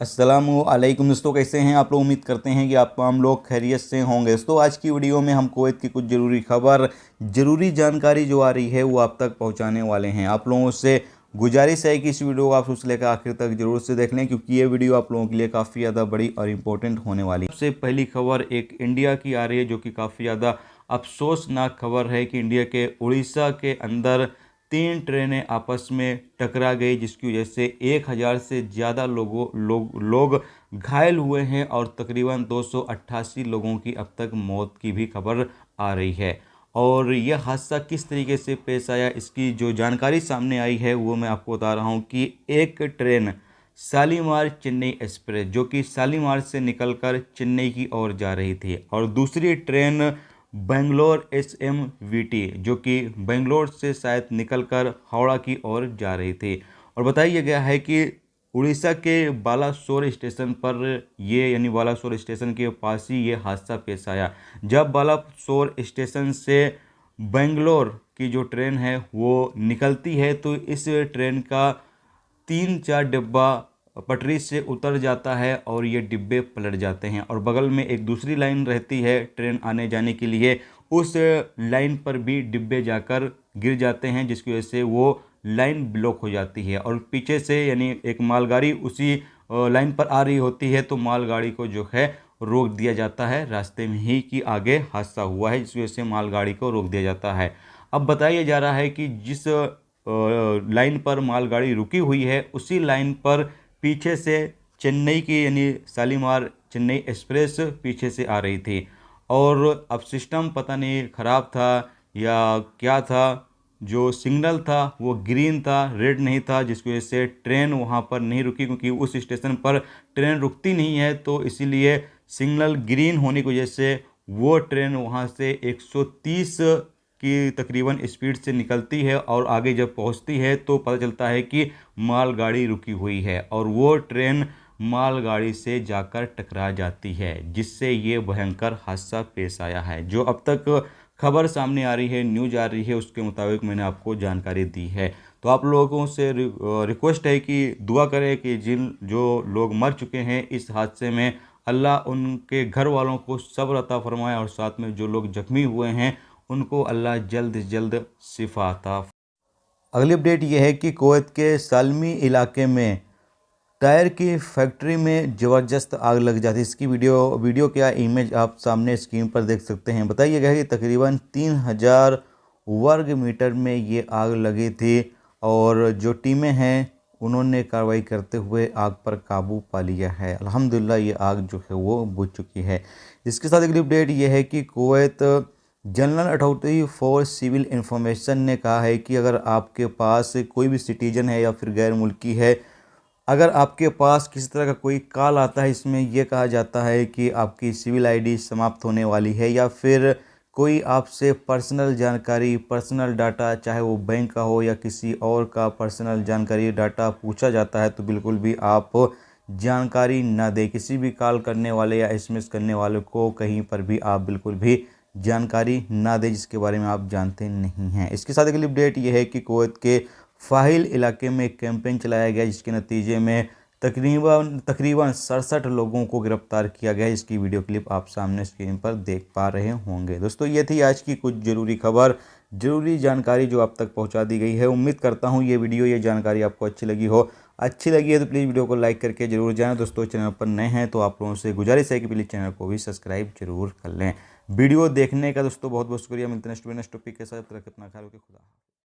अस्सलामुअलैकुम दोस्तों, कैसे हैं आप लोग। उम्मीद करते हैं कि आप हम लोग खैरियत से होंगे। दोस्तों आज की वीडियो में हम कुवैत की कुछ ज़रूरी खबर, ज़रूरी जानकारी जो आ रही है वो आप तक पहुंचाने वाले हैं। आप लोगों से गुजारिश है कि इस वीडियो को आप शुरू से लेकर आखिर तक जरूर से देख लें, क्योंकि ये वीडियो आप लोगों के लिए काफ़ी ज़्यादा बड़ी और इम्पोर्टेंट होने वाली है। सबसे पहली खबर एक इंडिया की आ रही है, जो कि काफ़ी ज़्यादा अफसोसनाक खबर है कि इंडिया के उड़ीसा के अंदर 3 ट्रेनें आपस में टकरा गई, जिसकी वजह से 1000 से ज़्यादा लोग घायल हुए हैं और तकरीबन 288 लोगों की अब तक मौत की भी खबर आ रही है। और यह हादसा किस तरीके से पेश आया, इसकी जो जानकारी सामने आई है वो मैं आपको बता रहा हूँ कि एक ट्रेन शालीमार चेन्नई एक्सप्रेस, जो कि शालीमार से निकलकर चेन्नई की ओर जा रही थी, और दूसरी ट्रेन बेंगलोर SMVT, जो कि बेंगलोर से शायद निकलकर हावड़ा की ओर जा रही थी। और बताया गया है कि उड़ीसा के बालासोर स्टेशन पर यानी बालासोर स्टेशन के पास ही ये हादसा पेश आया। जब बालासोर स्टेशन से बेंगलोर की जो ट्रेन है वो निकलती है, तो इस ट्रेन का 3-4 डिब्बा पटरी से उतर जाता है और ये डिब्बे पलट जाते हैं, और बगल में एक दूसरी लाइन रहती है ट्रेन आने जाने के लिए, उस लाइन पर भी डिब्बे जाकर गिर जाते हैं, जिसकी वजह से वो लाइन ब्लॉक हो जाती है। और पीछे से यानी एक मालगाड़ी उसी लाइन पर आ रही होती है, तो मालगाड़ी को जो है रोक दिया जाता है रास्ते में ही कि आगे हादसा हुआ है, जिस वजह से मालगाड़ी को रोक दिया जाता है। अब बताया जा रहा है कि जिस लाइन पर मालगाड़ी रुकी हुई है, उसी लाइन पर पीछे से चेन्नई की यानी शालीमार चेन्नई एक्सप्रेस पीछे से आ रही थी, और अब सिस्टम पता नहीं ख़राब था या क्या था, जो सिग्नल था वो ग्रीन था, रेड नहीं था, जिसकी वजह से ट्रेन वहाँ पर नहीं रुकी, क्योंकि उस स्टेशन पर ट्रेन रुकती नहीं है, तो इसीलिए सिग्नल ग्रीन होने की वजह से वो ट्रेन वहाँ से 130 की तकरीबन स्पीड से निकलती है, और आगे जब पहुँचती है तो पता चलता है कि मालगाड़ी रुकी हुई है, और वो ट्रेन मालगाड़ी से जाकर टकरा जाती है, जिससे ये भयंकर हादसा पेश आया है। जो अब तक खबर सामने आ रही है, न्यूज आ रही है, उसके मुताबिक मैंने आपको जानकारी दी है। तो आप लोगों से रिक्वेस्ट है कि दुआ करें कि जो लोग मर चुके हैं इस हादसे में, अल्लाह उनके घर वालों को सब्र अता फरमाए, और साथ में जो लोग जख्मी हुए हैं उनको अल्लाह जल्द से जल्द शिफा अता। अगली अपडेट यह है कि कुवैत के सालमी इलाके में टायर की फैक्ट्री में ज़बरदस्त आग लग जाती है। इसकी वीडियो क्या इमेज आप सामने स्क्रीन पर देख सकते हैं। बताइए गया कि तकरीबन 3000 वर्ग मीटर में ये आग लगी थी, और जो टीमें हैं उन्होंने कार्रवाई करते हुए आग पर काबू पा लिया है। अल्हम्दुलिल्लाह ये आग जो है वो बुझ चुकी है। इसके साथ अगली अपडेट ये है कि Kuwait General Authority for Civil Information ने कहा है कि अगर आपके पास कोई भी सिटीजन है या फिर गैर मुल्की है, अगर आपके पास किसी तरह का कोई कॉल आता है, इसमें यह कहा जाता है कि आपकी सिविल आईडी समाप्त होने वाली है, या फिर कोई आपसे पर्सनल जानकारी, पर्सनल डाटा, चाहे वो बैंक का हो या किसी और का पर्सनल जानकारी डाटा पूछा जाता है, तो बिल्कुल भी आप जानकारी ना दें। किसी भी कॉल करने वाले या SMS करने वाले को कहीं पर भी आप बिल्कुल भी जानकारी ना दें जिसके बारे में आप जानते नहीं हैं। इसके साथ अगली अपडेट यह है कि कुवैत के फाहिल इलाके में एक कैंपेन चलाया गया, जिसके नतीजे में तकरीबन 67 लोगों को गिरफ्तार किया गया। इसकी वीडियो क्लिप आप सामने स्क्रीन पर देख पा रहे होंगे। दोस्तों ये थी आज की कुछ ज़रूरी खबर, ज़रूरी जानकारी जो आप तक पहुंचा दी गई है। उम्मीद करता हूं ये जानकारी आपको अच्छी लगी हो। अच्छी लगी है तो प्लीज़ वीडियो को लाइक करके जरूर जाएँ। दोस्तों चैनल पर नए हैं तो आप लोगों से गुजारिश है कि प्लीज़ चैनल को भी सब्सक्राइब जरूर कर लें। वीडियो देखने का दोस्तों बहुत बहुत शुक्रिया। मिलते हैं नेक्स्ट टॉपिक के साथ। अपना ख्याल रखिए। खुदा।